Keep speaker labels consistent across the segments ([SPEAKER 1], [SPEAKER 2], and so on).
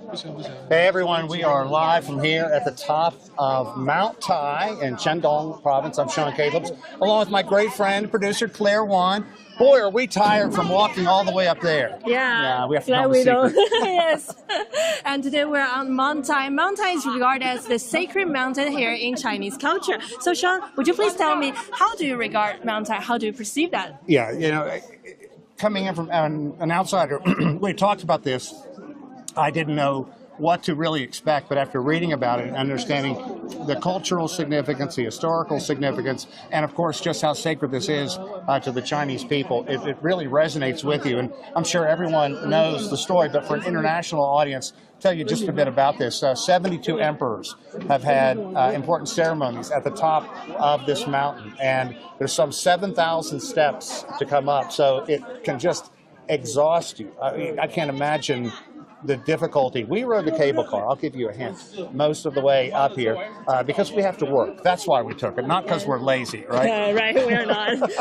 [SPEAKER 1] Hey everyone, we are live from here at the top of Mount Tai in Shandong Province. I'm Sean Callebs, along with my great friend, producer Claire Wan. Boy, are we tired from walking all the way up there.
[SPEAKER 2] Yeah,
[SPEAKER 1] we have to tell the secret.
[SPEAKER 2] Yes. And today we're on Mount Tai. Mount Tai is regarded as the sacred mountain here in Chinese culture. So Sean, would you please tell me, how do you regard Mount Tai? How do you perceive that?
[SPEAKER 1] Yeah, you know, coming in from an outsider, we talked about this. I didn't know what to really expect, but after reading about it and understanding the cultural significance, the historical significance, and of course just how sacred this is to the Chinese people, it really resonates with you. And I'm sure everyone knows the story, but for an international audience, tell you just a bit about this. 72 emperors have had important ceremonies at the top of this mountain, and there's some 7,000 steps to come up, so it can just exhaust you. I can't imagine the difficulty. We rode the cable car, I'll give you a hint, most of the way up here because we have to work. That's why we took it, not because we're lazy, right?
[SPEAKER 2] Right, we're not.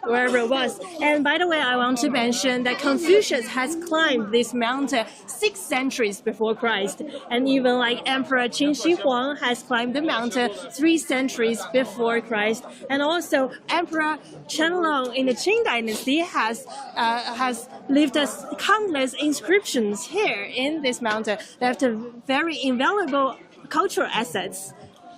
[SPEAKER 2] We're robust. And by the way, I want to mention that Confucius has climbed this mountain 6 centuries before Christ. And even like Emperor Qin Shi Huang has climbed the mountain 3 centuries before Christ. And also Emperor Qianlong in the Qing dynasty has left us countless inscriptions here in this mountain. Left very invaluable cultural assets.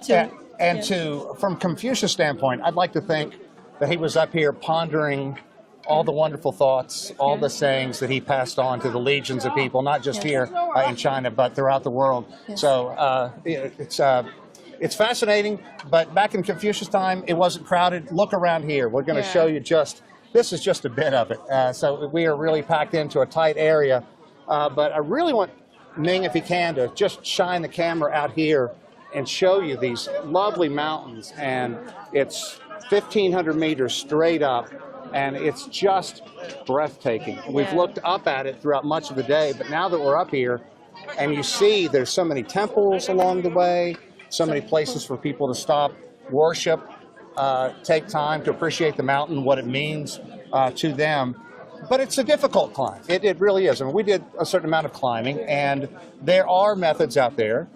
[SPEAKER 1] From Confucius' standpoint, I'd like to think that he was up here pondering all the wonderful thoughts, all the sayings that he passed on to the legions of people, not just here in China, but throughout the world. So it's fascinating, but back in Confucius' time, it wasn't crowded. Look around here. We're going to show you this is just a bit of it. So we are really packed into a tight area, but I really want Ming, if he can, to just shine the camera out here and show you these lovely mountains, and it's 1,500 meters straight up, and it's just breathtaking. We've looked up at it throughout much of the day, but now that we're up here, and you see there's so many temples along the way, so many places for people to stop, worship, take time to appreciate the mountain, what it means to them. But it's a difficult climb. It really is. I mean, we did a certain amount of climbing, and there are methods out there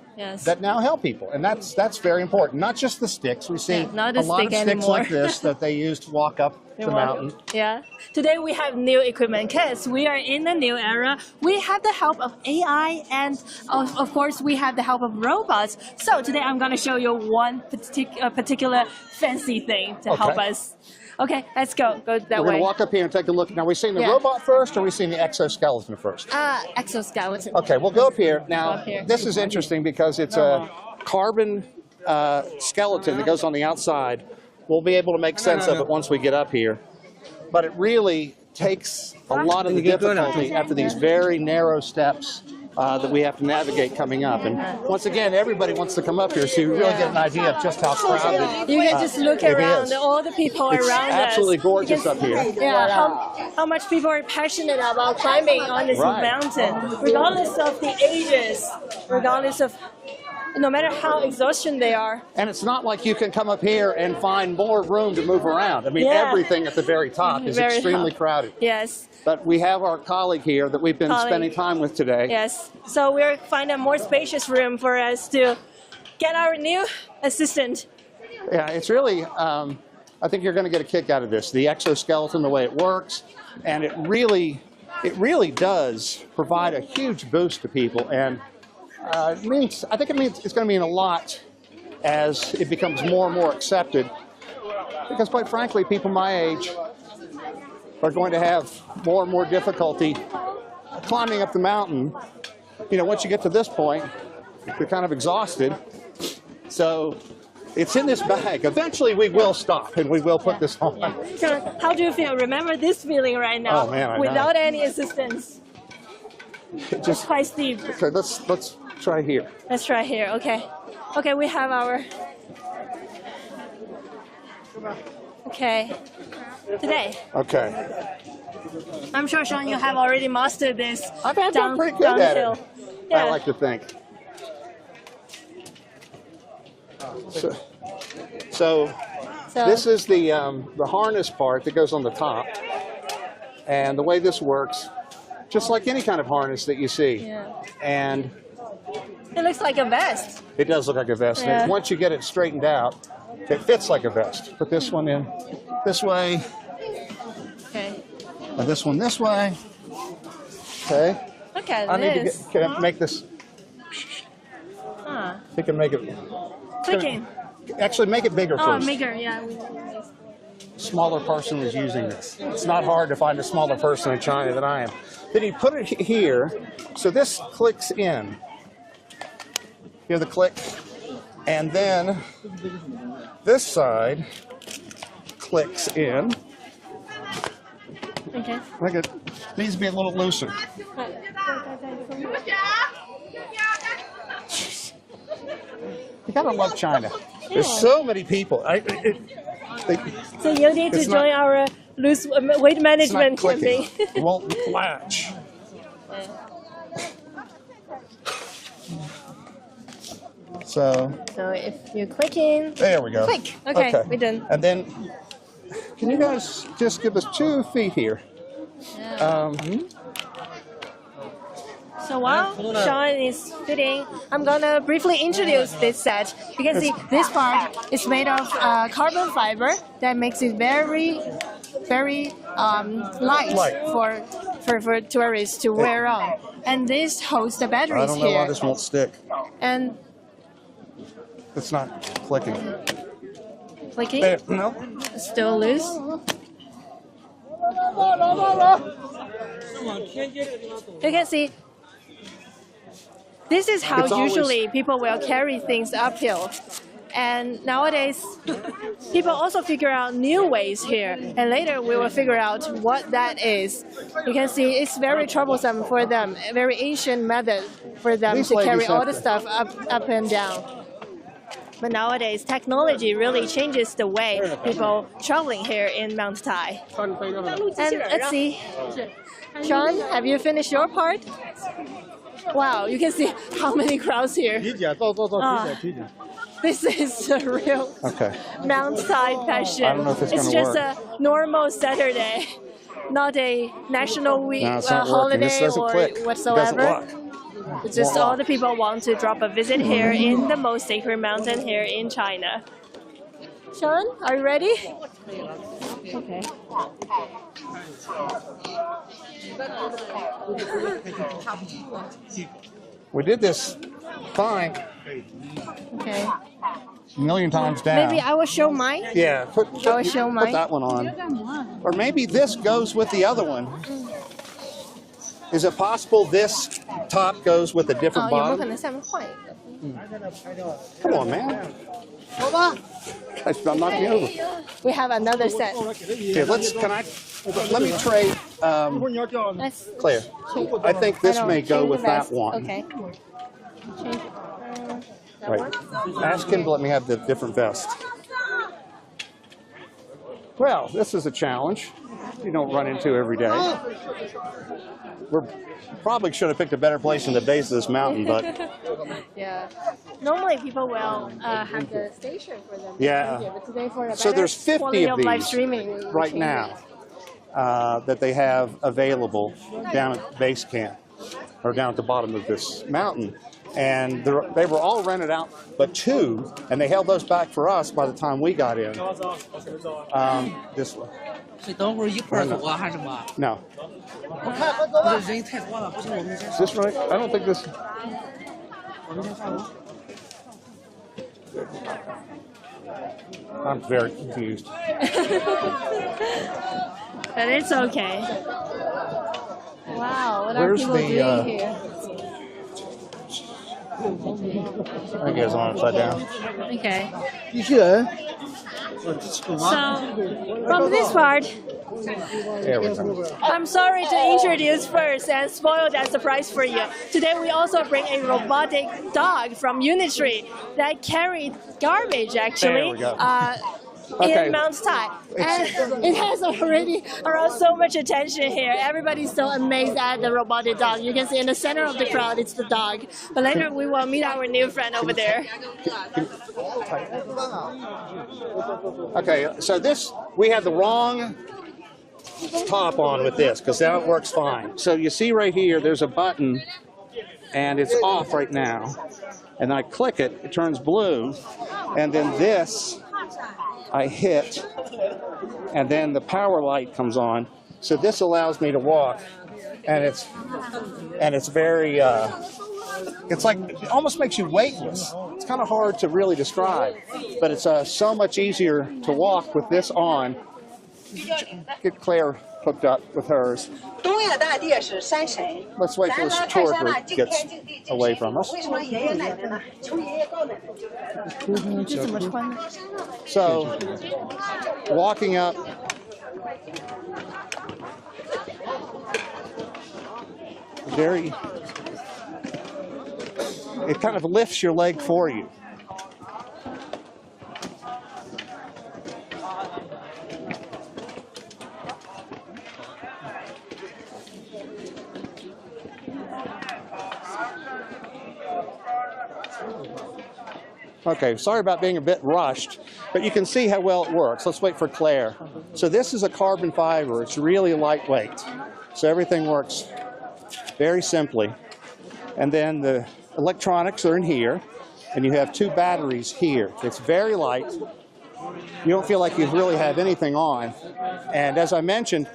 [SPEAKER 1] that now help people, and that's very important. Not just the sticks. We see a lot of sticks like this that they use to walk up the mountain.
[SPEAKER 2] Yeah. Today we have new equipment kits. We are in a new era. We have the help of AI, and of course we have the help of robots. So today I'm going to show you one particular fancy thing to help us. Okay, let's go. Go that way.
[SPEAKER 1] We're going to walk up here and take a look. Now, are we seeing the robot first, or are we seeing the exoskeleton first?
[SPEAKER 2] Exoskeleton.
[SPEAKER 1] Okay, we'll go up here. Now, this is interesting because it's a carbon skeleton that goes on the outside. We'll be able to make sense of it once we get up here. But it really takes a lot of the difficulty after these very narrow steps that we have to navigate coming up. And once again, everybody wants to come up here so you really get an idea of just how crowded
[SPEAKER 2] you can just look around, all the people around us.
[SPEAKER 1] It's absolutely gorgeous up here.
[SPEAKER 2] Yeah, how much people are passionate about climbing on this mountain, regardless of the ages, regardless of no matter how exhausted they are.
[SPEAKER 1] And it's not like you can come up here and find more room to move around. I mean, everything at the very top is extremely crowded.
[SPEAKER 2] Yes.
[SPEAKER 1] But we have our colleague here that we've been spending time with today.
[SPEAKER 2] Yes. So we're finding a more spacious room for us to get our new assistant.
[SPEAKER 1] Yeah, it's really, I think you're going to get a kick out of this. The exoskeleton, the way it works, and it really does provide a huge boost to people. And I think it's going to mean a lot as it becomes more and more accepted, because quite frankly, people my age are going to have more and more difficulty climbing up the mountain. You know, once you get to this point, you're kind of exhausted. So it's in this bag. Eventually we will stop and we will put this on.
[SPEAKER 2] So how do you feel? Remember this feeling right now, without any assistance. Just quite steep.
[SPEAKER 1] Okay, let's try here.
[SPEAKER 2] Let's try here. Okay. Okay, we have our. Okay. Today.
[SPEAKER 1] Okay.
[SPEAKER 2] I'm sure, Sean, you have already mastered this.
[SPEAKER 1] I've done pretty good at it.
[SPEAKER 2] Yeah.
[SPEAKER 1] I like to think. So this is the harness part that goes on the top, and the way this works, just like any kind of harness that you see.
[SPEAKER 2] Yeah.
[SPEAKER 1] And
[SPEAKER 2] It looks like a vest.
[SPEAKER 1] It does look like a vest.
[SPEAKER 2] Yeah.
[SPEAKER 1] And once you get it straightened out, it fits like a vest. Put this one in this way,
[SPEAKER 2] Okay.
[SPEAKER 1] and this one this way. Okay.
[SPEAKER 2] Look at
[SPEAKER 1] I need to
[SPEAKER 2] this.
[SPEAKER 1] get, can I make this?
[SPEAKER 2] Huh.
[SPEAKER 1] You can make it.
[SPEAKER 2] Clicking.
[SPEAKER 1] Actually, make it bigger
[SPEAKER 2] Oh,
[SPEAKER 1] first.
[SPEAKER 2] bigger. Yeah.
[SPEAKER 1] Smaller person is using this. It's not hard to find a smaller person in China than I am. Then you put it here, so this clicks in. Hear the click? And then this side clicks in.
[SPEAKER 2] Okay.
[SPEAKER 1] Like it needs to be a little looser. You gotta love China. There's so many people.
[SPEAKER 2] So you need to
[SPEAKER 1] It's
[SPEAKER 2] join our loose weight
[SPEAKER 1] It's not
[SPEAKER 2] management
[SPEAKER 1] clicking.
[SPEAKER 2] campaign.
[SPEAKER 1] It won't latch. So
[SPEAKER 2] So if you're clicking,
[SPEAKER 1] there we go.
[SPEAKER 2] click. Okay, we're done.
[SPEAKER 1] And then, can you guys just give us 2 feet here?
[SPEAKER 2] So while Sean is fitting, I'm gonna briefly introduce this set. You can see this part is made of carbon fiber that makes it very, very light for tourists to wear on. And this holds the
[SPEAKER 1] I
[SPEAKER 2] batteries
[SPEAKER 1] don't know why
[SPEAKER 2] here.
[SPEAKER 1] this won't stick.
[SPEAKER 2] And
[SPEAKER 1] It's not clicking.
[SPEAKER 2] clicking,
[SPEAKER 1] There, no.
[SPEAKER 2] still loose. You can see. This is how
[SPEAKER 1] It's always-
[SPEAKER 2] usually people will carry things uphill. And nowadays, people also figure out new ways here. And later we will figure out what that is. You can see it's very troublesome for them, a very ancient method for them
[SPEAKER 1] These
[SPEAKER 2] to carry
[SPEAKER 1] ladies
[SPEAKER 2] all
[SPEAKER 1] have
[SPEAKER 2] the
[SPEAKER 1] to-
[SPEAKER 2] stuff up and down. But nowadays, technology really changes the way people traveling here in Mount Tai. And let's see. Sean, have you finished your part? Wow, you can see how many crowds here. This is a real
[SPEAKER 1] Okay.
[SPEAKER 2] Mount Tai passion.
[SPEAKER 1] I don't know if it's gonna
[SPEAKER 2] just
[SPEAKER 1] work.
[SPEAKER 2] a normal Saturday, not a national week
[SPEAKER 1] No, it's not working.
[SPEAKER 2] holiday
[SPEAKER 1] This doesn't
[SPEAKER 2] or
[SPEAKER 1] click. It doesn't
[SPEAKER 2] whatsoever.
[SPEAKER 1] lock.
[SPEAKER 2] It's just all the people want to drop a visit here in the most sacred mountain here in China. Sean, are you ready? Okay.
[SPEAKER 1] We did this fine
[SPEAKER 2] Okay.
[SPEAKER 1] a million times down.
[SPEAKER 2] Maybe I will show mine.
[SPEAKER 1] Yeah, put
[SPEAKER 2] I will show mine.
[SPEAKER 1] that one on. Or maybe this goes with the other one. Is it possible this top goes with a
[SPEAKER 2] 哦，
[SPEAKER 1] different
[SPEAKER 2] 有没有可
[SPEAKER 1] bottom?
[SPEAKER 2] 能下面换一个？
[SPEAKER 1] Come on, man. I'm knocking you over.
[SPEAKER 2] We have another set.
[SPEAKER 1] Here, let me trade,
[SPEAKER 2] Let's
[SPEAKER 1] Claire. I think this
[SPEAKER 2] I know,
[SPEAKER 1] may go
[SPEAKER 2] change
[SPEAKER 1] with
[SPEAKER 2] the
[SPEAKER 1] that
[SPEAKER 2] vest.
[SPEAKER 1] one.
[SPEAKER 2] Okay. Change it. That
[SPEAKER 1] Right.
[SPEAKER 2] one?
[SPEAKER 1] Ask him to let me have the different vest. Well, this is a challenge you don't run into every day. We probably should have picked a better place in the base of this mountain, but
[SPEAKER 2] Yeah. Normally people will have the station for them.
[SPEAKER 1] Yeah.
[SPEAKER 2] But today for a
[SPEAKER 1] So
[SPEAKER 2] better
[SPEAKER 1] there's 50
[SPEAKER 2] quality
[SPEAKER 1] of
[SPEAKER 2] live
[SPEAKER 1] these
[SPEAKER 2] streaming, we will
[SPEAKER 1] right
[SPEAKER 2] change
[SPEAKER 1] now
[SPEAKER 2] it.
[SPEAKER 1] that they have available down at base camp or down at the bottom of this mountain. And they were all rented out but 2, and they held those back for us by the time we got in. This one.
[SPEAKER 3] 是等会儿一块儿走啊，还是什么？
[SPEAKER 1] No.
[SPEAKER 3] 不是人太多了，不是我们先
[SPEAKER 1] Is this right? I don't think this. I'm very confused.
[SPEAKER 2] But it's okay. Wow, what
[SPEAKER 1] Where's
[SPEAKER 2] are people
[SPEAKER 1] the,
[SPEAKER 2] doing here?
[SPEAKER 1] I think it's on upside down.
[SPEAKER 2] Okay.
[SPEAKER 3] 机器人。
[SPEAKER 2] So, from this part,
[SPEAKER 1] There we go.
[SPEAKER 2] I'm sorry to introduce first and spoil that surprise for you. Today we also bring a robotic dog from Unitree that carried garbage actually
[SPEAKER 1] There we go. Okay.
[SPEAKER 2] in Mount Tai. And it has already aroused so much attention here. Everybody's so amazed at the robotic dog. You can see in the center of the crowd it's the dog. But later we will meet our new friend over there.
[SPEAKER 1] Okay, so this, we had the wrong top on with this because now it works fine. So you see right here, there's a button and it's off right now. And I click it, it turns blue, and then this I hit, and then the power light comes on. So this allows me to walk, and it's very, it's like, it almost makes you weightless. It's kind of hard to really describe, but it's so much easier to walk with this on. Get Claire hooked up with hers. Let's wait till this tour group gets away from us. So, walking up, it kind of lifts your leg for you. Okay, sorry about being a bit rushed, but you can see how well it works. Let's wait for Claire. So this is a carbon fiber. It's really lightweight. So everything works very simply. And then the electronics are in here, and you have 2 batteries here. It's very light. You don't feel like you really have anything on. And as I mentioned,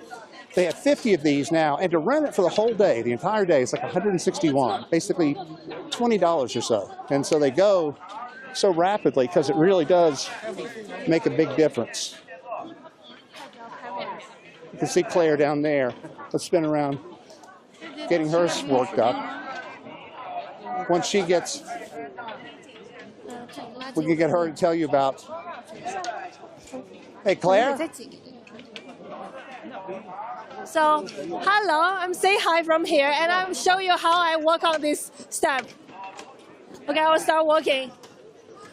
[SPEAKER 1] they have 50 of these now, and to rent it for the whole day, the entire day, it's like 161, basically $20 or so. And so they go so rapidly because it really does make a big difference. You can see Claire down there. Let's spin around, getting hers worked up. Once she gets, we can get her to tell you about. Hey, Claire.
[SPEAKER 2] So, hello, I'm saying hi from here, and I'm show you how I walk on this step. Okay, I will start walking.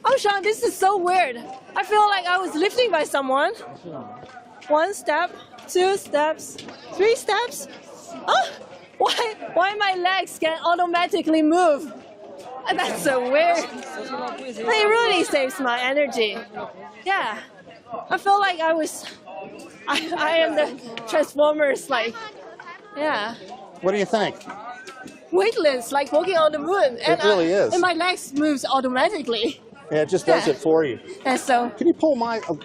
[SPEAKER 2] Oh, Sean, this is so weird. I feel like I was lifted by someone. 1 step, 2 steps, 3 steps. Oh, why my legs can automatically move? That's so weird. It really saves my energy. Yeah, I feel like I am the Transformers, like, yeah.
[SPEAKER 1] What do you think?
[SPEAKER 2] Weightless, like walking on the moon. And
[SPEAKER 1] it really is.
[SPEAKER 2] And my legs moves automatically.
[SPEAKER 1] Yeah, it just does it for you.
[SPEAKER 2] And so.
[SPEAKER 1] Can you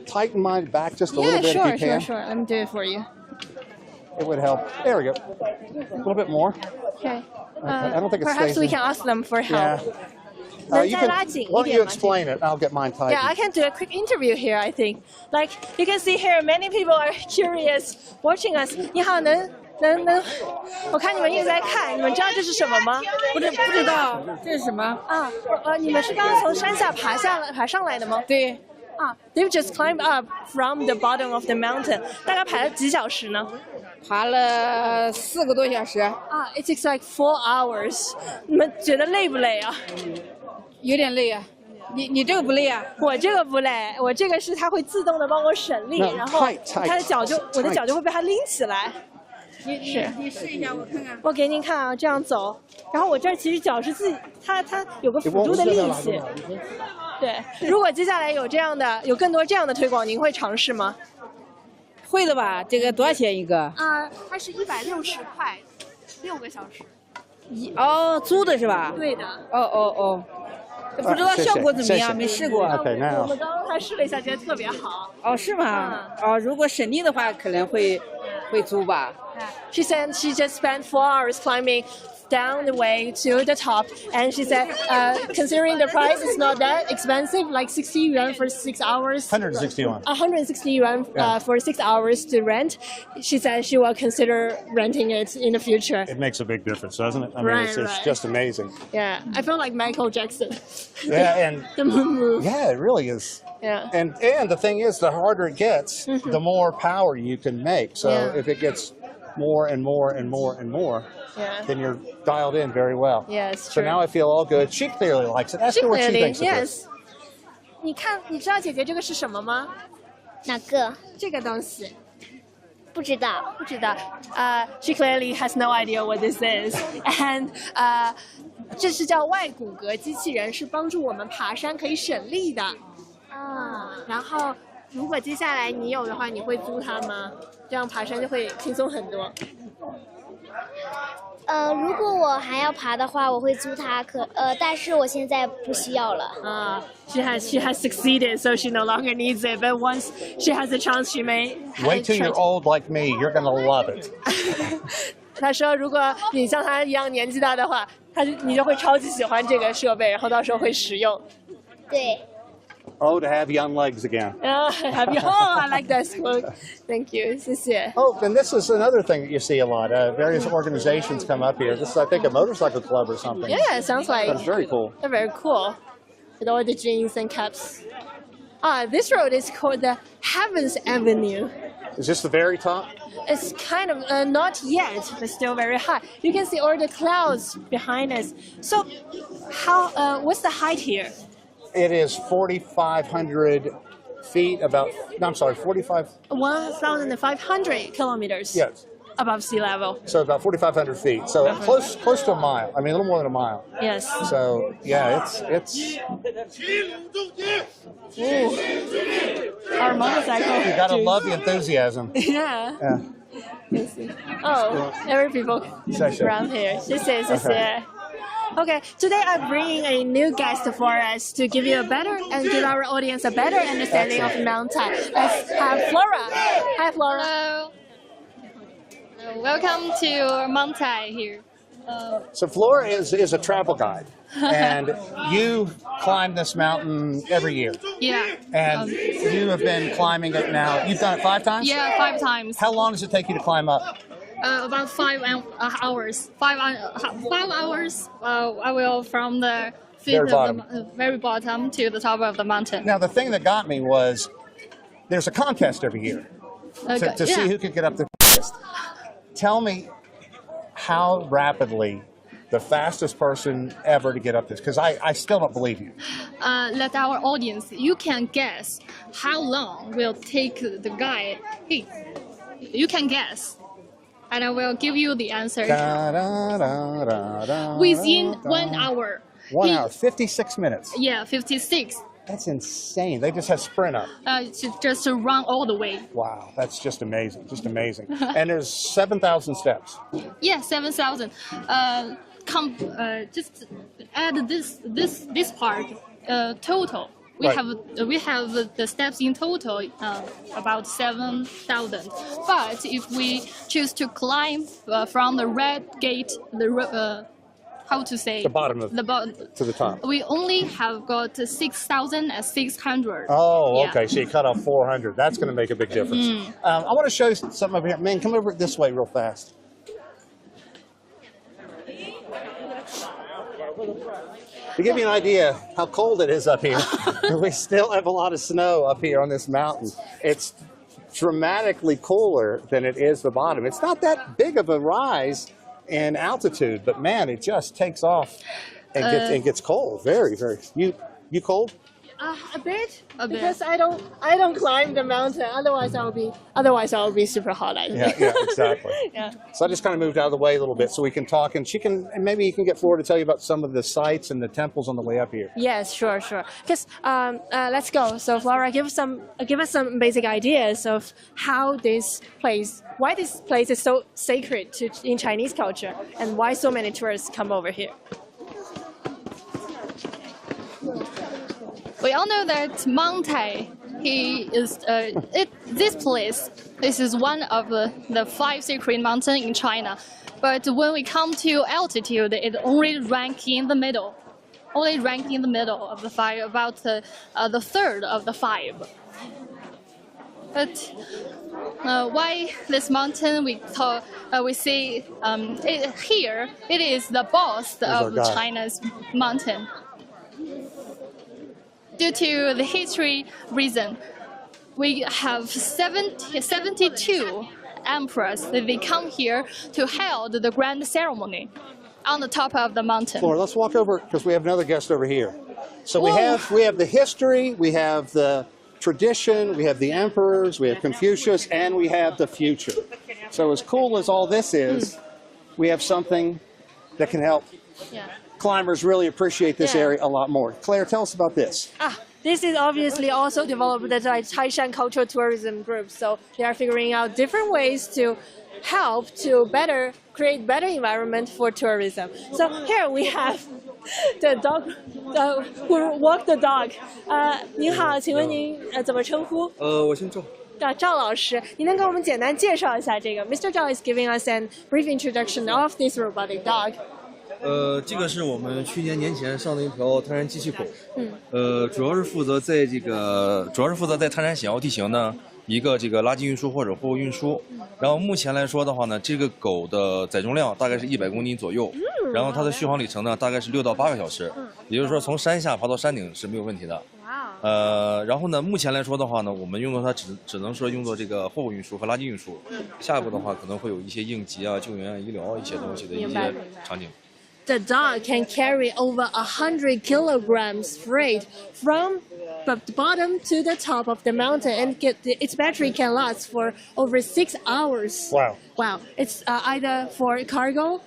[SPEAKER 1] tighten my back just a little bit if you can?
[SPEAKER 2] Sure. Let me do it for you.
[SPEAKER 1] It would help. There we go. A little bit more.
[SPEAKER 2] Okay.
[SPEAKER 1] I don't think it
[SPEAKER 2] perhaps
[SPEAKER 1] stays
[SPEAKER 2] we
[SPEAKER 1] in.
[SPEAKER 2] can ask them for help.
[SPEAKER 1] Yeah. Why don't you explain it? I'll get mine tightened.
[SPEAKER 2] Yeah, I can do a quick interview here, I think. Like, you can see here, many people are curious watching us. 你好，能，我看你们一直在看，你们知道这是什么吗？
[SPEAKER 4] 不知道这是什么
[SPEAKER 2] 啊？你们是刚刚从山下爬上来的吗？
[SPEAKER 4] 对。
[SPEAKER 2] They've just climbed up from the bottom of the mountain. 大概爬了几小时呢？
[SPEAKER 4] 爬了4个多小时。
[SPEAKER 2] It takes like 4 hours. 你们觉得累不累啊？
[SPEAKER 4] 有点累啊。你这个不累啊？
[SPEAKER 2] 我这个不累，我这个是它会自动的帮我省力，然后我的脚就会被它拎起来。
[SPEAKER 4] 你试一下，我看看。
[SPEAKER 2] 我给您看啊，这样走，然后我这儿其实脚是自己，它有个辅助的力气。对，如果接下来有更多这样的推广，您会尝试吗？
[SPEAKER 4] 会的吧？这个多少钱一个？
[SPEAKER 2] 它是160块，6个小时。
[SPEAKER 4] 租的是吧？
[SPEAKER 2] 对的。
[SPEAKER 4] 哦。不知道效果怎么样，没试过。
[SPEAKER 2] 我们刚刚还试了一下，觉得特别好。
[SPEAKER 4] 是吗？如果省力的话，可能会租吧。
[SPEAKER 2] She said she just spent 4 hours climbing down the way to the top, and she said, considering the price, it's not that expensive, like 60 yuan for 6 hours.
[SPEAKER 1] 160 yuan.
[SPEAKER 2] 160 yuan for 6 hours to rent. She said she will consider renting it in the future.
[SPEAKER 1] It makes a big difference, doesn't it? I mean, it's just amazing.
[SPEAKER 2] Yeah, I feel like Michael Jackson.
[SPEAKER 1] Yeah, and
[SPEAKER 2] the moon move.
[SPEAKER 1] Yeah, it really is.
[SPEAKER 2] Yeah.
[SPEAKER 1] And the thing is, the harder it gets, the more power you can make. So if it gets more and more and more and more, then you're dialed in very well.
[SPEAKER 2] Yes.
[SPEAKER 1] So now I feel all good. She clearly likes it. Ask her what she thinks of this.
[SPEAKER 2] 你知道姐姐这个是什么吗？
[SPEAKER 5] 哪个？
[SPEAKER 2] 这个东西。
[SPEAKER 5] 不知道。
[SPEAKER 2] She clearly has no idea what this is, and 这是叫外骨骼机器人，是帮助我们爬山可以省力的。然后如果接下来你有的话，你会租它吗？这样爬山就会轻松很多。
[SPEAKER 5] 如果我还要爬的话，我会租它，但是我现在不需要了。
[SPEAKER 2] She has succeeded, so she no longer needs it. But once she has a chance, she may.
[SPEAKER 1] Wait till you're old like me. You're gonna love it.
[SPEAKER 2] 他说，如果你像他一样年纪大的话，你就会超级喜欢这个设备，然后到时候会使用。
[SPEAKER 5] 对。
[SPEAKER 1] Oh, to have young legs again.
[SPEAKER 2] Have you? Oh, I like that quote. Thank you. 谢谢。
[SPEAKER 1] Oh, and this is another thing that you see a lot. Various organizations come up here. This is, I think, a motorcycle club or something.
[SPEAKER 2] Yeah, it sounds like.
[SPEAKER 1] That's very cool.
[SPEAKER 2] They're very cool. With all the jeans and caps. This road is called the Heavens Avenue.
[SPEAKER 1] Is this the very top?
[SPEAKER 2] It's kind of not yet, but still very high. You can see all the clouds behind us. So, what's the height here?
[SPEAKER 1] It is 4,500 feet, 45.
[SPEAKER 2] 1,500 kilometers.
[SPEAKER 1] Yes.
[SPEAKER 2] Above sea level.
[SPEAKER 1] So about 4,500 feet. So close to a mile. I mean, a little more than a mile.
[SPEAKER 2] Yes.
[SPEAKER 1] So yeah, it's.
[SPEAKER 2] Ooh. Our motorcycle.
[SPEAKER 1] You gotta love the enthusiasm.
[SPEAKER 2] Yeah.
[SPEAKER 1] Yeah.
[SPEAKER 2] Oh, every people around here. 谢谢. Okay, today I'm bringing a new guest for us to give you and give our audience a better understanding of mountain. Let's have Flora. Hi, Flora.
[SPEAKER 6] Hello. Welcome to Mountain here.
[SPEAKER 1] So Flora is a travel guide, and you climb this mountain every year.
[SPEAKER 6] Yeah.
[SPEAKER 1] And you have been climbing it now. You've done it 5 times?
[SPEAKER 6] Yeah, 5 times.
[SPEAKER 1] How long does it take you to climb up?
[SPEAKER 6] About 5 hours. 5 hours. I will from the very bottom to the top of the mountain.
[SPEAKER 1] Now the thing that got me was there's a contest every year to see who can get up the fastest. Tell me how rapidly the fastest person ever to get up this, because I still don't believe you.
[SPEAKER 6] Let our audience, you can guess how long will take the guy. Hey, you can guess. And I will give you the answer. Within 1 hour.
[SPEAKER 1] 1 hour, 56 minutes.
[SPEAKER 6] Yeah, 56.
[SPEAKER 1] That's insane. They just have sprint up.
[SPEAKER 6] Just to run all the way.
[SPEAKER 1] Wow, that's just amazing. Just amazing. And there's 7,000 steps.
[SPEAKER 6] Yeah, 7,000. Just add this part. Total. We have the steps in total about 7,000. But if we choose to climb from the red gate, how to say?
[SPEAKER 1] The bottom of to the top.
[SPEAKER 6] We only have got 6,600.
[SPEAKER 1] Oh, okay. So you cut off 400. That's going to make a big difference. I want to show you something over here. Man, come over this way real fast. To give you an idea how cold it is up here, we still have a lot of snow up here on this mountain. It's dramatically cooler than it is the bottom. It's not that big of a rise in altitude, but man, it just takes off and gets cold. Very, very. You cold?
[SPEAKER 2] A bit, because I don't climb the mountain. Otherwise, I'll be super hot.
[SPEAKER 1] Yeah, exactly.
[SPEAKER 2] Yeah.
[SPEAKER 1] So I just kind of moved out of the way a little bit so we can talk, and maybe you can get Flora to tell you about some of the sites and the temples on the way up here.
[SPEAKER 2] Yes, sure. Because let's go. So Flora, give us some basic ideas of why this place is so sacred in Chinese culture, and why so many tourists come over here.
[SPEAKER 6] We all know that Mountain, this place. This is one of the 5 sacred mountains in China. But when we come to altitude, it only ranks in the middle. Only ranked in the middle of the 5, about the third of the 5. But why this mountain? We see here it is the boss of China's mountain. Due to the history reason, we have 72 emperors. They come here to hold the grand ceremony on the top of the mountain.
[SPEAKER 1] Flora, let's walk over because we have another guest over here. So we have the history, we have the tradition, we have the emperors, we have Confucius, and we have the future. So as cool as all this is, we have something that can help climbers really appreciate this area a lot more. Claire, tell us about this.
[SPEAKER 2] This is obviously also developed by the Taishan Cultural Tourism Group. So they are figuring out different ways to help to create better environment for tourism. So here we have the dog who walk the dog. 您好，请问您怎么称呼？
[SPEAKER 7] 我姓赵。
[SPEAKER 2] 赵老师，您能给我们简单介绍一下这个 ？Mr. Zhao is giving us an brief introduction of this robotic dog.
[SPEAKER 7] 这个是我们去年年前上的一条滩山机器狗。主要是负责在滩山险要地形呢一个这个垃圾运输或者货物运输。然后目前来说的话呢，这个狗的载重量大概是100公斤左右，然后它的续航里程呢大概是6到8个小时，也就是说从山下爬到山顶是没有问题的。然后呢，目前来说的话呢，我们用到它只能说用作这个货物运输和垃圾运输。下一步的话可能会有一些应急啊、救援啊、医疗一些东西的一些场景。
[SPEAKER 2] The dog can carry over 100 kilograms freight from the bottom to the top of the mountain, and its battery can last for over 6 hours.
[SPEAKER 1] Wow.
[SPEAKER 2] Wow. It's either for cargo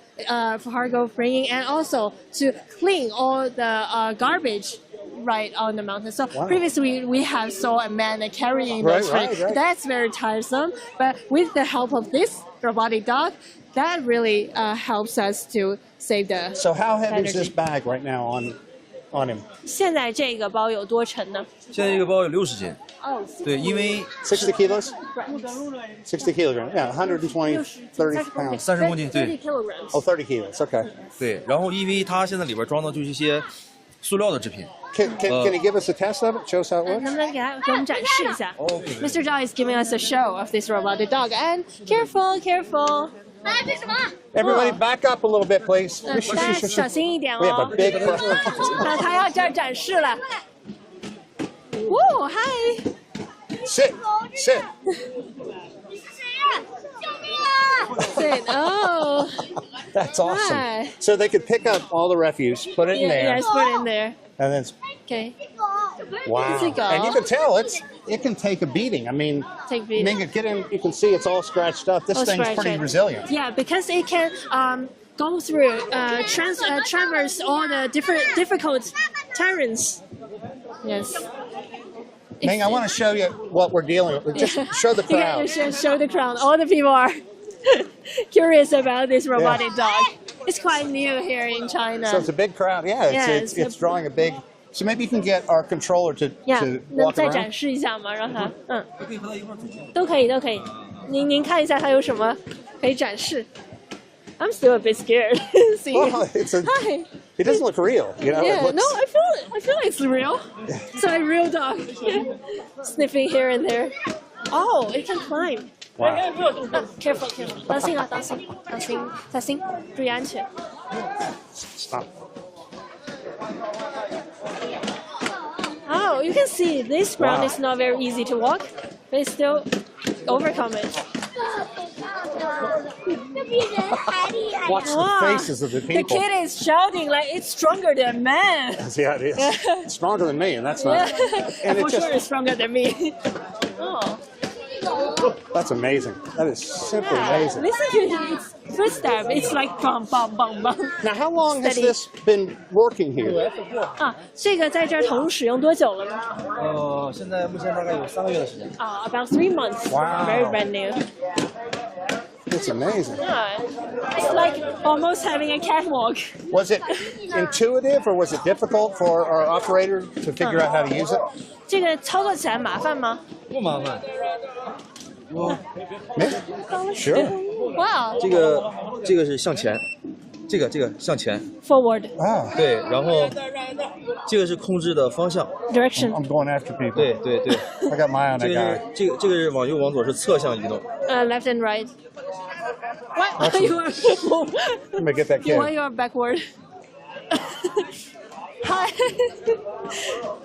[SPEAKER 2] bringing, and also to clean all the garbage right on the mountain. So previously we have saw a man carrying the freight. Right. That's very tiresome. But with the help of this robotic dog, that really helps us to save the.
[SPEAKER 1] So how heavy
[SPEAKER 2] energy.
[SPEAKER 1] is this bag right now on him?
[SPEAKER 2] 现在这个包有多沉呢？
[SPEAKER 7] 现在这个包有60斤。对，因为
[SPEAKER 1] 60 kilos? 60 kilograms. Yeah, 120, 30 pounds.
[SPEAKER 7] 30公斤，对。
[SPEAKER 2] 30 kilograms.
[SPEAKER 1] Oh, 30 kilos. Okay.
[SPEAKER 7] 对，然后因为它现在里边装的就是一些塑料的制品。
[SPEAKER 1] Can you give us a test of it? Show us how it
[SPEAKER 2] 能
[SPEAKER 1] works?
[SPEAKER 2] 不能给我们展示一下？Mr. Zhao is giving us a show of this robotic dog. And careful, careful.
[SPEAKER 1] Everybody back up a little bit, please.
[SPEAKER 2] 大家小心一点
[SPEAKER 1] We have
[SPEAKER 2] 哦
[SPEAKER 1] a。big problem.
[SPEAKER 2] 那他要这儿展示了。哦，嗨。
[SPEAKER 1] Sit.
[SPEAKER 2] Sit. Oh.
[SPEAKER 1] That's awesome.
[SPEAKER 2] Hi.
[SPEAKER 1] So they could pick up all the refuse, put it in there,
[SPEAKER 2] Yes, put it in there.
[SPEAKER 1] and then
[SPEAKER 2] Okay.
[SPEAKER 1] wow.
[SPEAKER 2] It's a go.
[SPEAKER 1] And you can tell it can take a beating. I mean,
[SPEAKER 2] Take beating.
[SPEAKER 1] Minga, get in. You can see it's all scratched up. This
[SPEAKER 2] All
[SPEAKER 1] thing's
[SPEAKER 2] scratched
[SPEAKER 1] pretty
[SPEAKER 2] up.
[SPEAKER 1] resilient.
[SPEAKER 2] Yeah, because it can go through traverse all the difficult terrains. Yes.
[SPEAKER 1] Ming, I want to show you what we're dealing with. Just show the crowd.
[SPEAKER 2] Show the crowd. All the people are curious about this robotic dog. It's quite new here in China.
[SPEAKER 1] So it's a big crowd. Yeah, it's drawing a big. So maybe you can get our controller to
[SPEAKER 2] 能
[SPEAKER 1] walk
[SPEAKER 2] 再
[SPEAKER 1] around.
[SPEAKER 2] 展示一下吗？让他都可以。您看一下它有什么可以展示。I'm still a bit scared. See?
[SPEAKER 1] Well,
[SPEAKER 2] Hi.
[SPEAKER 1] it doesn't look real. You know.
[SPEAKER 2] Yeah,
[SPEAKER 1] It looks,
[SPEAKER 2] no, I feel it's real. It's a real dog. Sniffing here and there. Oh, it can climb.
[SPEAKER 1] Wow.
[SPEAKER 2] Careful. 当心，注意安全。
[SPEAKER 1] Stop.
[SPEAKER 2] Oh, you can see this ground is not very easy to walk, but it's still overcome it.
[SPEAKER 1] Watch the faces of the
[SPEAKER 2] The
[SPEAKER 1] people.
[SPEAKER 2] kid is shouting like it's stronger than man.
[SPEAKER 1] Yeah, it is. It's stronger than me, and that's not. And
[SPEAKER 2] For
[SPEAKER 1] it just,
[SPEAKER 2] sure it's stronger than me. Oh.
[SPEAKER 1] That's amazing. That is simply amazing.
[SPEAKER 2] Listen to its footstep. It's like bum bum bum bum.
[SPEAKER 1] Now, how long has
[SPEAKER 2] Steady.
[SPEAKER 1] this been working here?
[SPEAKER 2] 这个在这儿投入使用多久了呢？
[SPEAKER 7] 现在目前大概有3个月的时间。
[SPEAKER 2] About 3 months.
[SPEAKER 1] Wow.
[SPEAKER 2] Very brand new.
[SPEAKER 1] It's amazing.
[SPEAKER 2] Yeah. It's like almost having a catwalk.
[SPEAKER 1] Was it intuitive or was it difficult for our operator to figure out how to use it?
[SPEAKER 2] 这个操作起来麻烦吗？
[SPEAKER 7] 不麻烦。
[SPEAKER 1] Sure.
[SPEAKER 2] Wow.
[SPEAKER 7] 这个是向前，这个向前。
[SPEAKER 2] Forward.
[SPEAKER 1] Ah,
[SPEAKER 7] 对，然后这个是控制的方向。
[SPEAKER 2] Direction.
[SPEAKER 1] I'm going after people.
[SPEAKER 7] 对。
[SPEAKER 1] I got my eye on
[SPEAKER 7] 这
[SPEAKER 1] that
[SPEAKER 7] 个
[SPEAKER 1] guy.
[SPEAKER 7] 是这个是往右往左是侧向移动。
[SPEAKER 2] Left and right. Why you are
[SPEAKER 1] Let me get that
[SPEAKER 2] why
[SPEAKER 1] kid.
[SPEAKER 2] you are backward? Hi.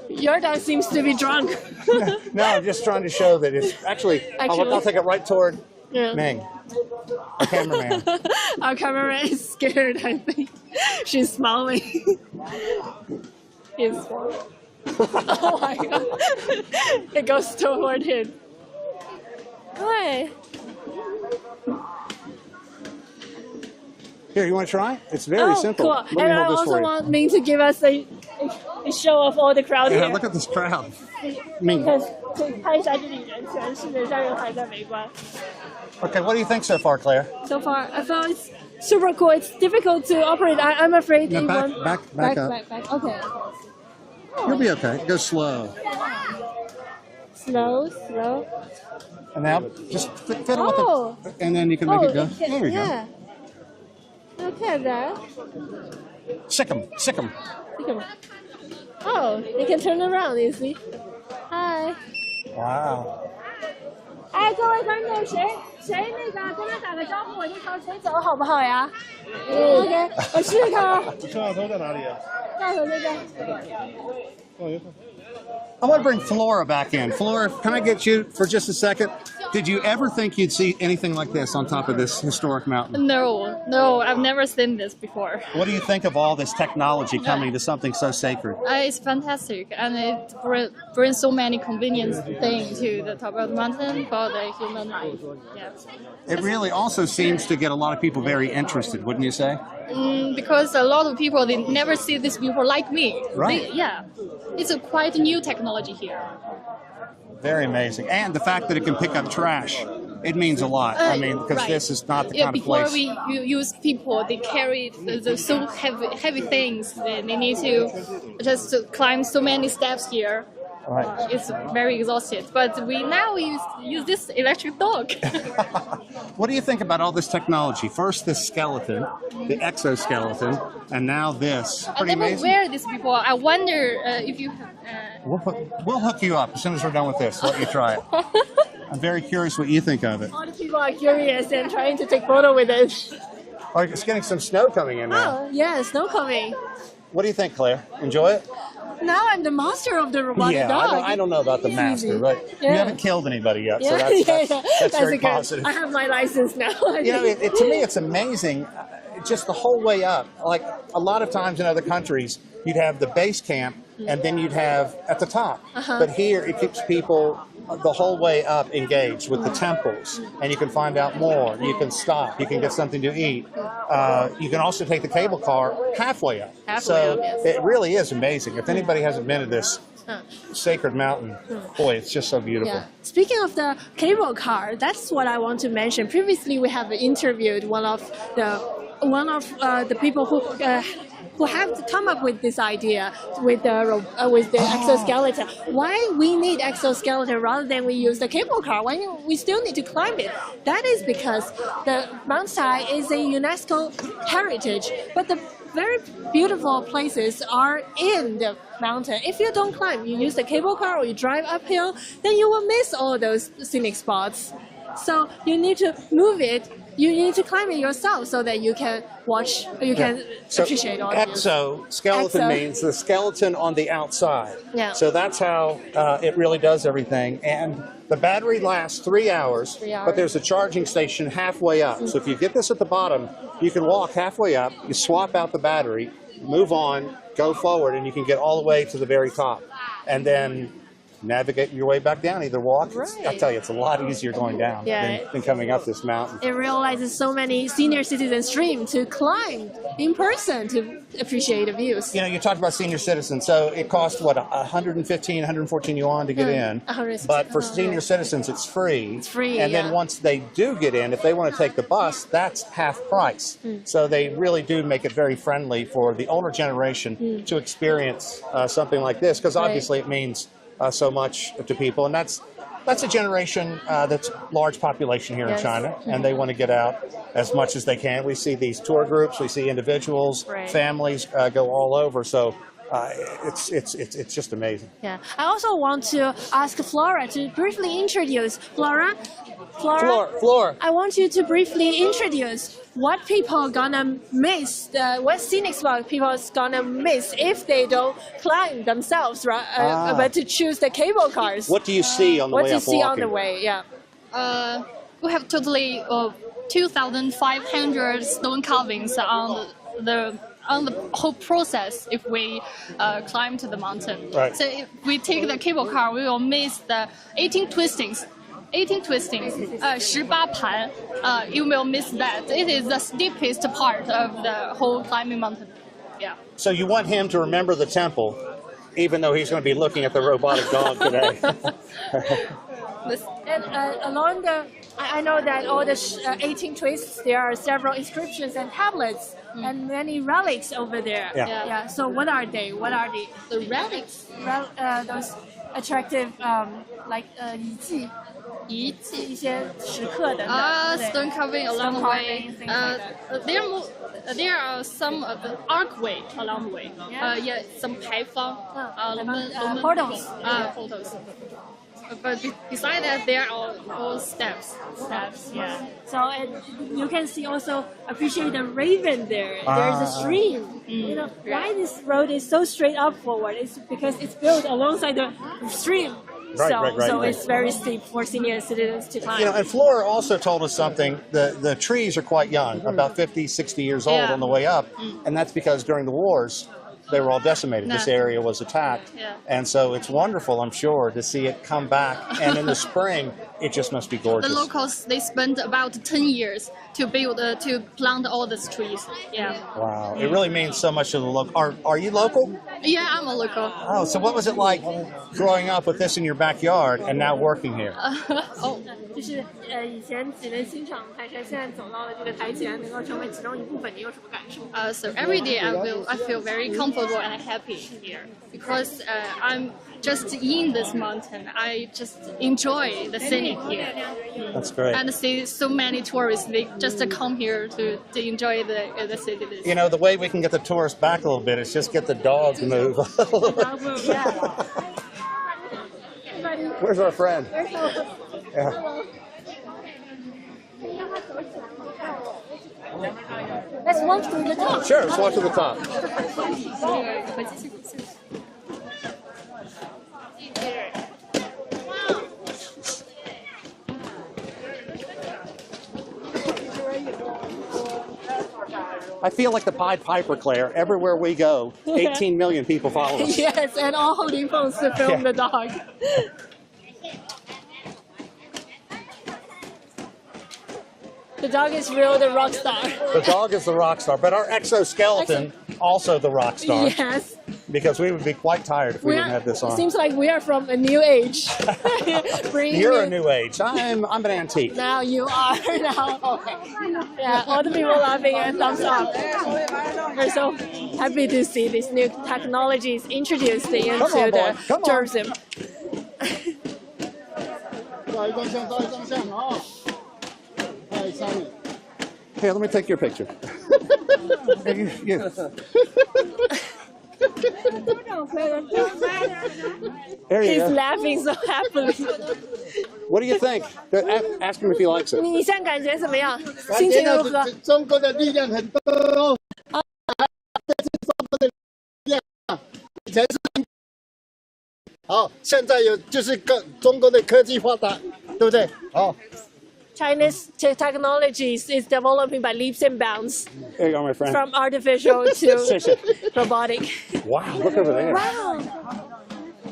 [SPEAKER 2] Your dog seems to be drunk.
[SPEAKER 1] No, I'm just trying to show that it's actually. I'll take it right toward
[SPEAKER 2] Yeah.
[SPEAKER 1] Ming, our cameraman.
[SPEAKER 2] Our camera is scared, I think. She's smiling. He's oh my god. It goes toward him. Hi.
[SPEAKER 1] Here, you want to try? It's very simple.
[SPEAKER 2] Cool.
[SPEAKER 1] Let me
[SPEAKER 2] And I
[SPEAKER 1] hold this
[SPEAKER 2] also
[SPEAKER 1] for you.
[SPEAKER 2] want Ming to give us a show of all the crowd
[SPEAKER 1] Yeah,
[SPEAKER 2] here.
[SPEAKER 1] look at this crowd. Ming.
[SPEAKER 2] 看一下这里人全是人山人海在围观。
[SPEAKER 1] Okay, what do you think so far, Claire?
[SPEAKER 2] So far, I found it's super cool. It's difficult to operate. I'm afraid
[SPEAKER 1] No,
[SPEAKER 2] it
[SPEAKER 1] back
[SPEAKER 2] won't.
[SPEAKER 1] up.
[SPEAKER 2] Back. Okay.
[SPEAKER 1] You'll be okay. Go slow.
[SPEAKER 2] Slow.
[SPEAKER 1] And now just fiddle
[SPEAKER 2] Oh.
[SPEAKER 1] with it, and then you can make it go. There we
[SPEAKER 2] yeah. Look at that.
[SPEAKER 1] go. Sick 'em.
[SPEAKER 2] Oh, you can turn around, you see. Hi.
[SPEAKER 1] Wow.
[SPEAKER 2] 哎，各位观众，谁那个跟他打个招呼，我就朝谁走，好不好呀？OK， 我试试看啊。
[SPEAKER 8] 摄像头在哪里啊？
[SPEAKER 2] 大头那个。
[SPEAKER 1] I want to bring Flora back in. Flora, can I get you for just a second? Did you ever think you'd see anything like this on top of this historic mountain?
[SPEAKER 6] No, I've never seen this before.
[SPEAKER 1] What do you think of all this technology coming to something so sacred?
[SPEAKER 6] It's fantastic, and it brings so many convenience things to the top of the mountain for the human life. Yeah.
[SPEAKER 1] It really also seems to get a lot of people very interested, wouldn't you say?
[SPEAKER 6] Because a lot of people, they never see this before, like me.
[SPEAKER 1] Right.
[SPEAKER 6] It's a quite new technology here.
[SPEAKER 1] Very amazing. And the fact that it can pick up trash, it means a lot. I mean, because
[SPEAKER 6] right.
[SPEAKER 1] this is not the kind of
[SPEAKER 6] before
[SPEAKER 1] place.
[SPEAKER 6] we use people, they carry the so heavy things. They need to just climb so many steps here.
[SPEAKER 1] Right.
[SPEAKER 6] It's very exhausted. But we now use this electric dog.
[SPEAKER 1] What do you think about all this technology? First this skeleton, the exoskeleton, and now this.
[SPEAKER 6] I
[SPEAKER 1] Pretty
[SPEAKER 6] never
[SPEAKER 1] amazing.
[SPEAKER 6] wear this before. I wonder if you have...
[SPEAKER 1] We'll hook you up as soon as we're done with this. Let you try it. I'm very curious what you think of it.
[SPEAKER 2] All the people are curious and trying to take photo with it.
[SPEAKER 1] Oh, it's getting some snow coming in now.
[SPEAKER 2] Oh, yeah, snow coming.
[SPEAKER 1] What do you think, Claire? Enjoy it?
[SPEAKER 2] Now I'm the master of the robotic
[SPEAKER 1] Yeah,
[SPEAKER 2] dog.
[SPEAKER 1] I don't know about the
[SPEAKER 2] It's
[SPEAKER 1] master,
[SPEAKER 2] easy.
[SPEAKER 1] but you
[SPEAKER 2] Yeah.
[SPEAKER 1] haven't killed anybody yet, so
[SPEAKER 2] Yeah,
[SPEAKER 1] that's very
[SPEAKER 2] good.
[SPEAKER 1] positive.
[SPEAKER 2] I have my license now.
[SPEAKER 1] You know, to me, it's amazing, just the whole way up. Like a lot of times in other countries, you'd have the base camp, and then you'd have at the top. But here, it keeps people the whole way up engaged with the temples, and you can find out more. You can stop. You can get something to eat. You can also take the cable car halfway up. So it really is amazing. If anybody hasn't been to this sacred mountain, boy, it's just so beautiful.
[SPEAKER 2] Yeah. Speaking of the cable car, that's what I want to mention. Previously, we have interviewed one of the people who have come up with this idea with the exoskeleton. Why we need exoskeleton rather than we use the cable car? Why we still need to climb it? That is because the Mount Sai is a UNESCO Heritage, but the very beautiful places are in the mountain. If you don't climb, you use the cable car or you drive uphill, then you will miss all those scenic spots. So you need to move it. You need to climb it yourself so that you can watch, you can appreciate all of it.
[SPEAKER 1] Exoskeleton means the skeleton on the outside.
[SPEAKER 2] Yeah.
[SPEAKER 1] So that's how it really does everything. And the battery lasts 3 hours, but there's a charging station halfway up. So if you get this at the bottom, you can walk halfway up, you swap out the battery, move on, go forward, and you can get all the way to the very top. And then navigate your way back down, either walk. I tell you, it's a lot easier going down than coming up this mountain.
[SPEAKER 2] It realizes so many senior citizens dream to climb in person to appreciate the views.
[SPEAKER 1] You know, you talked about senior citizens, so it costs, what, 115, 114 yuan to get in. But for senior citizens, it's free.
[SPEAKER 2] It's free,
[SPEAKER 1] And then once they do get in, if they want to take the bus, that's half price. So they really do make it very friendly for the older generation to experience something like this, because obviously it means so much to people, and that's a generation that's large population here in China, and they want to get out as much as they can. We see these tour groups, we see individuals, families go all over. So it's just amazing.
[SPEAKER 2] Yeah, I also want to ask Flora to briefly introduce Flora. I want you to briefly introduce what people gonna miss, what scenic spot people is gonna miss if they don't climb themselves, right? But to choose the cable cars.
[SPEAKER 1] What do you see on the way up walking?
[SPEAKER 2] What do you see on the way? Yeah.
[SPEAKER 6] We have totally 2,500 stone carvings on the whole process if we climb to the mountain.
[SPEAKER 1] Right.
[SPEAKER 6] So if we take the cable car, we will miss the 18 twistings. 18 twistings, 18盘, you will miss that. It is the steepest part of the whole climbing mountain. Yeah.
[SPEAKER 1] So you want him to remember the temple, even though he's going to be looking at the robotic dog today.
[SPEAKER 2] And along the, I know that all the 18 twists, there are several inscriptions and tablets and many relics over there.
[SPEAKER 1] Yeah.
[SPEAKER 2] So what are they? What are
[SPEAKER 6] The relics.
[SPEAKER 2] those attractive like 遗迹？
[SPEAKER 6] 遗迹。
[SPEAKER 2] 一些石刻等等。
[SPEAKER 6] Stone carving along the way.
[SPEAKER 2] things like that.
[SPEAKER 6] There are some of the archway along the way. Some 牌坊.
[SPEAKER 2] Portals.
[SPEAKER 6] Portals. But beside that, there are all steps.
[SPEAKER 2] Steps, yeah. So you can see also appreciate the raven there. There's a stream. You know why this road is so straight up forward? It's because it's built alongside the stream. So it's very steep for senior citizens to climb.
[SPEAKER 1] You know, and Flora also told us something. The trees are quite young, about 50, 60 years old on the way up, and that's because during the wars, they were all decimated. This area was attacked. And so it's wonderful, I'm sure, to see it come back. And in the spring, it just must be gorgeous.
[SPEAKER 6] The locals, they spent about 10 years to build, to plant all these trees. Yeah.
[SPEAKER 1] Wow. It really means so much to the local. Are you local?
[SPEAKER 6] Yeah, I'm a local.
[SPEAKER 1] Oh, so what was it like growing up with this in your backyard and now working here?
[SPEAKER 2] 就是以前只能欣赏泰山，现在走到了这个台前，能够成为其中一部分，你有什么感受？
[SPEAKER 6] So every day I feel very comfortable and happy here because I'm just in this mountain. I just enjoy the scenic here.
[SPEAKER 1] That's great.
[SPEAKER 6] And see so many tourists, they just come here to enjoy the city.
[SPEAKER 1] You know, the way we can get the tourists back a little bit is just get the dog to move. Where's our friend? Yeah.
[SPEAKER 2] Let's walk to the top.
[SPEAKER 1] Sure, let's walk to the top. I feel like the Pied Piper, Claire. Everywhere we go, 18 million people follow us.
[SPEAKER 2] Yes, and all holding phones to film the dog. The dog is real, the rock star.
[SPEAKER 1] The dog is the rock star, but our exoskeleton also the rock star.
[SPEAKER 2] Yes.
[SPEAKER 1] Because we would be quite tired if we didn't have this on.
[SPEAKER 2] Seems like we are from a new age.
[SPEAKER 1] You're a new age. I'm an antique.
[SPEAKER 2] Now you are now. Yeah, all the people laughing and thumbs up. We're so happy to see these new technologies introduced into the tourism.
[SPEAKER 1] Hey, let me take your picture. There you
[SPEAKER 2] He's
[SPEAKER 1] go.
[SPEAKER 2] laughing so happily.
[SPEAKER 1] What do you think? Ask him if he likes it.
[SPEAKER 2] 你现在感觉怎么样？心情如何？
[SPEAKER 8] 中国的力量很多，这是中国的力量，以前是好，现在有就是中国的科技发达，对不对？好。
[SPEAKER 2] China's technologies is developing by leaps and bounds.
[SPEAKER 1] There you go, my friend.
[SPEAKER 2] From artificial to robotic.
[SPEAKER 1] Wow, look over there.
[SPEAKER 2] Wow.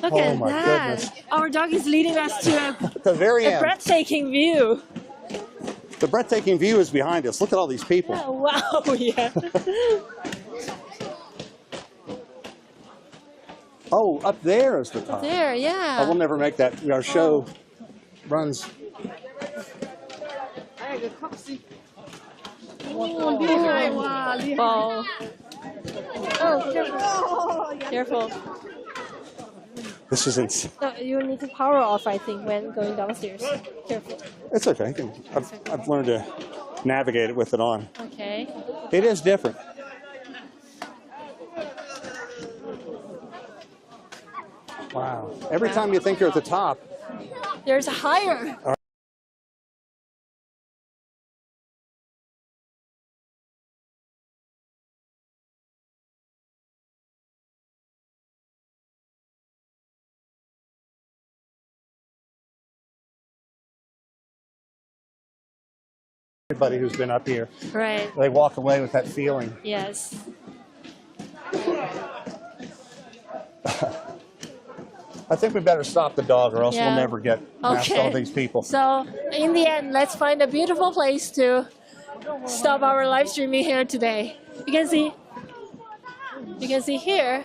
[SPEAKER 2] Look
[SPEAKER 1] Oh
[SPEAKER 2] at
[SPEAKER 1] my
[SPEAKER 2] that.
[SPEAKER 1] goodness.
[SPEAKER 2] Our dog is leading us to
[SPEAKER 1] The very
[SPEAKER 2] a
[SPEAKER 1] end.
[SPEAKER 2] breathtaking view.
[SPEAKER 1] The breathtaking view is behind us. Look at all these people.
[SPEAKER 2] Oh, wow, yeah.
[SPEAKER 1] Oh, up there is the top.
[SPEAKER 2] There,
[SPEAKER 1] I
[SPEAKER 2] yeah.
[SPEAKER 1] will never make that. Our show runs.
[SPEAKER 2] Wow. Oh, careful.
[SPEAKER 1] This is insane.
[SPEAKER 2] No, you need to power off, I think, when going downstairs. Careful.
[SPEAKER 1] It's okay. I've learned to navigate it with it on.
[SPEAKER 2] Okay.
[SPEAKER 1] It is different. Wow. Every time you think you're at the top,
[SPEAKER 2] There's a higher.
[SPEAKER 1] everybody who's been up here,
[SPEAKER 2] Right.
[SPEAKER 1] they walk away with that feeling.
[SPEAKER 2] Yes.
[SPEAKER 1] I think we better stop the dog or else
[SPEAKER 2] Yeah.
[SPEAKER 1] we'll never get past all these people.
[SPEAKER 2] So in the end, let's find a beautiful place to stop our live streaming here today. You can see here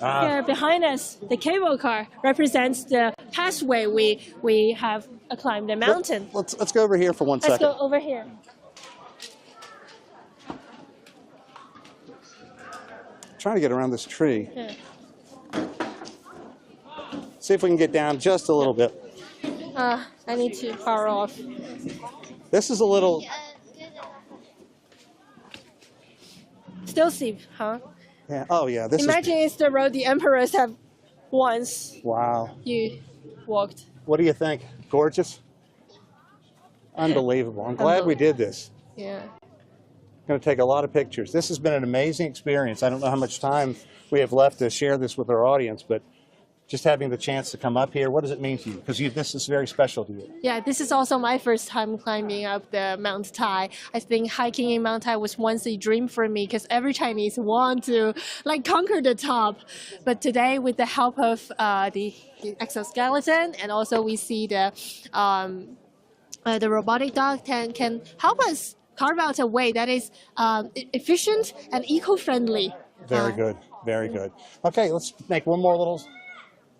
[SPEAKER 2] Here behind us, the cable car represents the pathway we have climbed the mountain.
[SPEAKER 1] Let's go over here for one
[SPEAKER 2] Let's
[SPEAKER 1] second.
[SPEAKER 2] go over here.
[SPEAKER 1] Trying to get around this tree.
[SPEAKER 2] Yeah.
[SPEAKER 1] See if we can get down just a little bit.
[SPEAKER 2] I need to power off.
[SPEAKER 1] This is a little.
[SPEAKER 2] Still steep, huh?
[SPEAKER 1] Yeah. Oh yeah. This
[SPEAKER 2] Imagine it's the road the emperors have once
[SPEAKER 1] Wow.
[SPEAKER 2] you walked.
[SPEAKER 1] What do you think? Gorgeous. Unbelievable. I'm glad we did this.
[SPEAKER 2] Yeah.
[SPEAKER 1] Going to take a lot of pictures. This has been an amazing experience. I don't know how much time we have left to share this with our audience, but just having the chance to come up here, what does it mean to you? Because this is very special to you.
[SPEAKER 2] Yeah, this is also my first time climbing up the Mount Tai. I think hiking in Mount Tai was once a dream for me because every Chinese want to conquer the top. But today, with the help of the exoskeleton, and also we see the robotic dog can help us carve out a way that is efficient and eco-friendly.
[SPEAKER 1] Very good. Very good. Okay, let's make one more little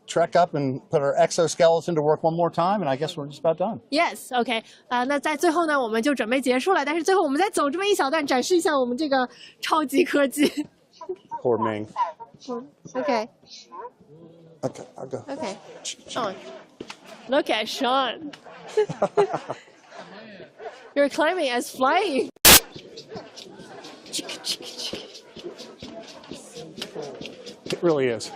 [SPEAKER 1] trek up and put our exoskeleton to work one more time, and I guess we're just about done.
[SPEAKER 2] Yes, OK，那在最后呢，我们就准备结束了。但是最后我们再走这么一小段，展示一下我们这个超级科技。
[SPEAKER 1] Poor Ming.
[SPEAKER 2] OK.
[SPEAKER 1] Okay, I'll go.
[SPEAKER 2] OK. Oh, look at Sean. You're climbing as flying.
[SPEAKER 1] It really is.